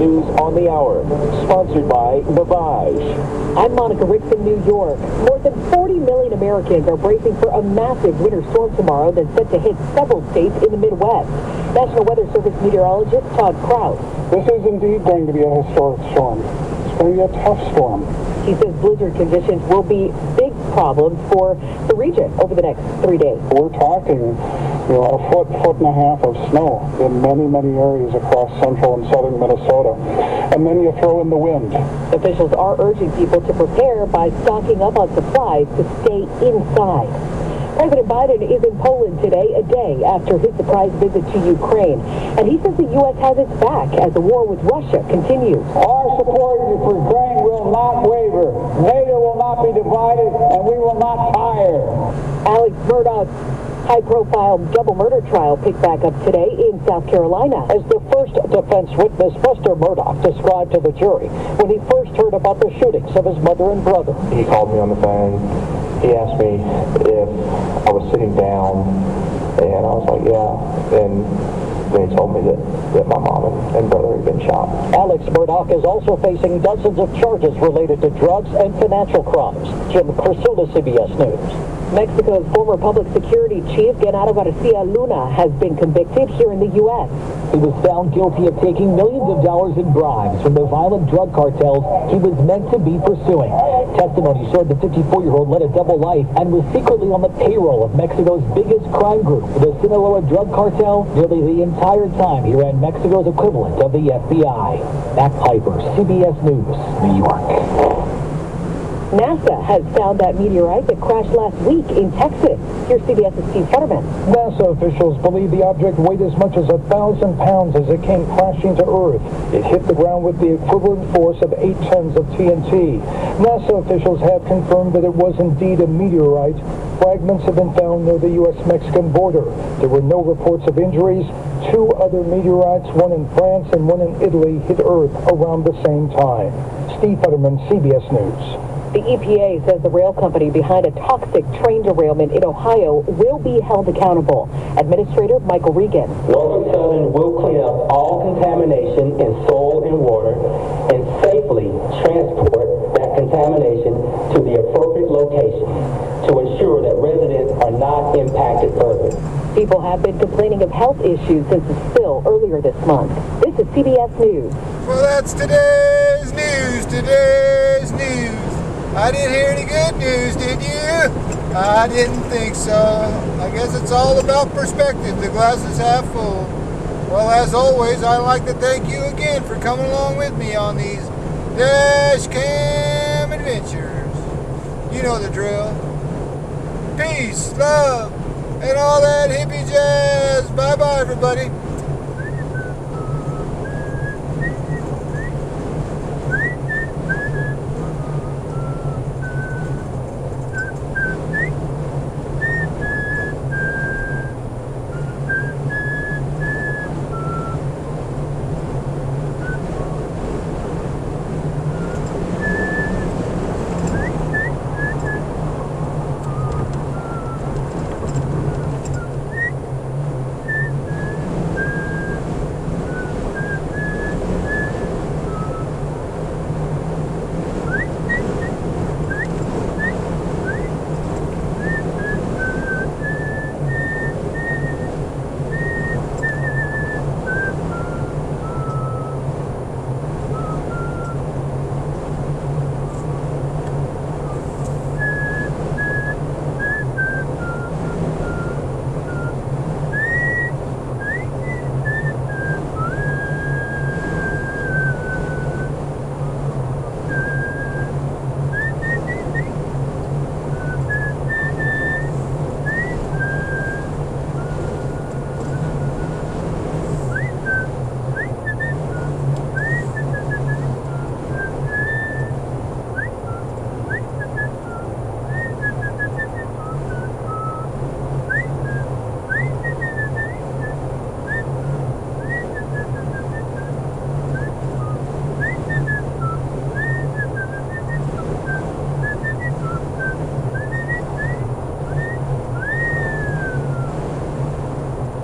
News on the Hour, sponsored by Lavage. I'm Monica Ricks in New York. More than 40 million Americans are bracing for a massive winter storm tomorrow that's set to hit several states in the Midwest. National Weather Service meteorologist Todd Kraus. This is indeed going to be a historic storm. It's going to be a tough storm. He says blizzard conditions will be big problems for the region over the next 3 days. We're talking, a foot and a half of snow in many, many areas across central and southern Minnesota. And then you throw in the wind. Officials are urging people to prepare by stocking up on supplies to stay inside. President Biden is in Poland today, a day after his surprise visit to Ukraine. And he says the U.S. has its back as the war with Russia continues. Our support for Ukraine will not waver. NATO will not be divided, and we will not tire. Alex Murdaugh's high-profile double murder trial picked back up today in South Carolina. As the first defense witness, Buster Murdaugh described to the jury when he first heard about the shootings of his mother and brother. He called me on the phone. He asked me if I was sitting down, and I was like, yeah. And then he told me that my mom and brother had been shot. Alex Murdaugh is also facing dozens of charges related to drugs and financial crimes. Jim Krasula, CBS News. Mexico's former public security chief, Genaro Garcia Luna, has been convicted here in the U.S. He was found guilty of taking millions of dollars in bribes from the violent drug cartels he was meant to be pursuing. Testimony showed the 54-year-old led a double life and was secretly on the payroll of Mexico's biggest crime group, the Sinaloa drug cartel, nearly the entire time he ran Mexico's equivalent of the FBI. Matt Piper, CBS News, New York. NASA has found that meteorite that crashed last week in Texas. Here's CBS's Steve Futterman. NASA officials believe the object weighed as much as 1,000 pounds as it came crashing to Earth. It hit the ground with the equivalent force of 8 tons of TNT. NASA officials have confirmed that it was indeed a meteorite. Fragments have been found near the U.S.-Mexican border. There were no reports of injuries. 2 other meteorites, one in France and one in Italy, hit Earth around the same time. Steve Futterman, CBS News. The EPA says the rail company behind a toxic train derailment in Ohio will be held accountable. Administrator Michael Regan. Norfolk Southern will clean up all contamination in soil and water and safely transport that contamination to the appropriate location to ensure that residents are not impacted further. People have been complaining of health issues since the spill earlier this month. This is CBS News. Well, that's today's news. Today's news. I didn't hear any good news, did you? I didn't think so. I guess it's all about perspective. The glass is half full. Well, as always, I'd like to thank you again for coming along with me on these dash cam adventures. You know the drill. Peace, love, and all that hippie jazz. Bye-bye, everybody.